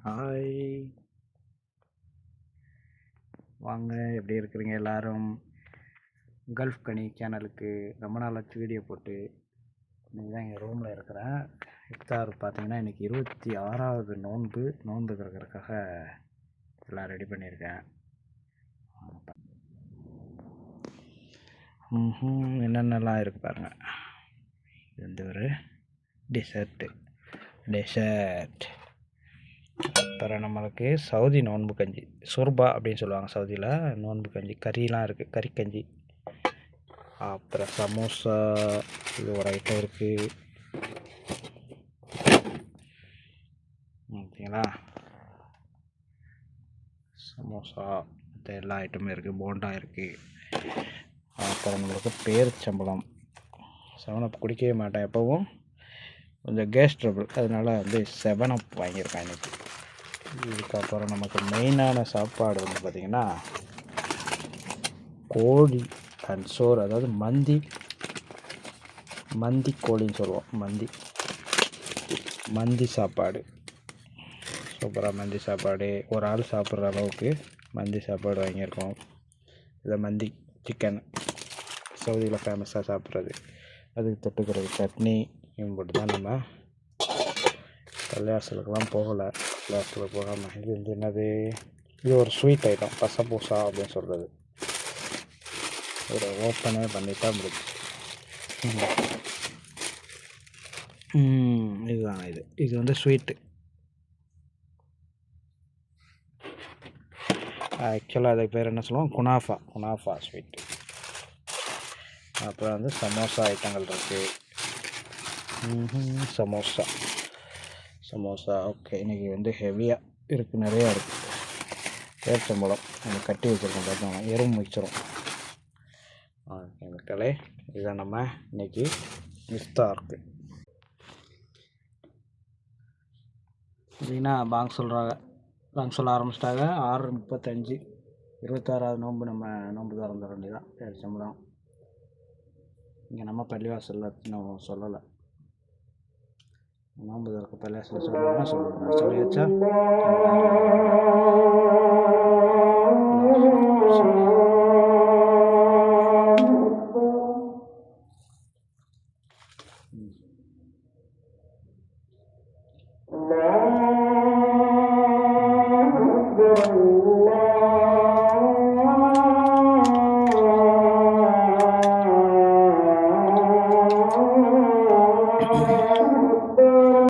Hi, வாங்க. எப்படி இருக்கிறீங்க எல்லாரும்? கல்ஃப் கனி சேனலுக்கு ரொம்ப நாளாச்சு வீடியோ போட்டு. இன்றைக்கி தான் எங்கள் ரூமில் இருக்கிறேன். இஃப்தார் பார்த்தீங்கன்னா இன்றைக்கி 26வது நோன்பு இருக்கிறதுக்காக எல்லாம் ரெடி பண்ணியிருக்கேன். என்னென்னலாம் இருக்குது பாருங்கள். இது வந்து ஒரு டெசர்ட். அப்புறம் நம்மளுக்கு சவுதி நோன்பு கஞ்சி, சுர்பா அப்படின்னு சொல்லுவாங்க சவுதியில். நோன்பு கஞ்சி கறிலாம் இருக்குது, கறி கஞ்சி. அப்புறம் சமோசா, இது ஒரு ஐட்டம் இருக்குது. ஓகேங்களா, சமோசா, மற்ற எல்லா ஐட்டமும் இருக்குது. போண்டா இருக்குது. அப்புறம் நம்மளுக்கு பேரிச்சம்பழம். 7up குடிக்கவே மாட்டேன் எப்போவும், கொஞ்சம் கேஸ் ட்ரபிள், அதனால் வந்து 7up வாங்கியிருக்கேன் இன்றைக்கி. இதுக்கப்புறம் நமக்கு மெயினான சாப்பாடு வந்து பார்த்திங்கன்னா கோழி அண்ட் சோறு, அதாவது மந்தி கோழின்னு சொல்லுவோம். மந்தி சாப்பாடு, சூப்பராக மந்தி சாப்பாடு, ஒரு ஆள் சாப்பிட்ற அளவுக்கு மந்தி சாப்பாடு வாங்கியிருக்கோம். இதை மந்தி சிக்கன் சவுதியில் ஃபேமஸாக சாப்பிட்றது. அதுக்கு தொட்டுக்கிறது சட்னி. இவங்க போட்டு தான் நம்ம பள்ளியாசலுக்கெல்லாம் போகலை. பள்ளியாசலுக்கு போகாமல் இது வந்து என்னது, இது ஒரு ஸ்வீட் ஐட்டம், பசப்பூசா அப்படின்னு சொல்கிறது. ஒரு ஓப்பனே பண்ணிட்டா முடிச்சு. இதுதாங்க, இது வந்து ஸ்வீட்டு. ஆக்சுவலாக அதுக்கு பேர் என்ன சொல்லுவோம், குனாஃபா ஸ்வீட்டு. அப்புறம் வந்து சமோசா ஐட்டங்கள் இருக்குது. சமோசா ஓகே. இன்றைக்கி வந்து ஹெவியாக இருக்குது, நிறையா இருக்குது. பேரிச்சம்பழம் நம்ம கட்டி வச்சுருக்கோம், பார்த்தோம் எறும்பு மிக்சரும். ஓகே மக்களே, இதுதான் நம்ம இன்றைக்கி இஃப்தாருக்கு. பார்த்தீங்கன்னா பாங்க் சொல்ல ஆரம்பிச்சிட்டாங்க. 6:35, 26வது நோன்பு. நம்ம நோன்பு திறந்துட வேண்டியதான். பேரிச்சம்பழம் இங்கே நம்ம பள்ளிவாசலில் இன்னும் சொல்லலை. நோன்பு திறக்க பள்ளிவாசலில் சொல்லணும்னா சொல்லியாச்சா.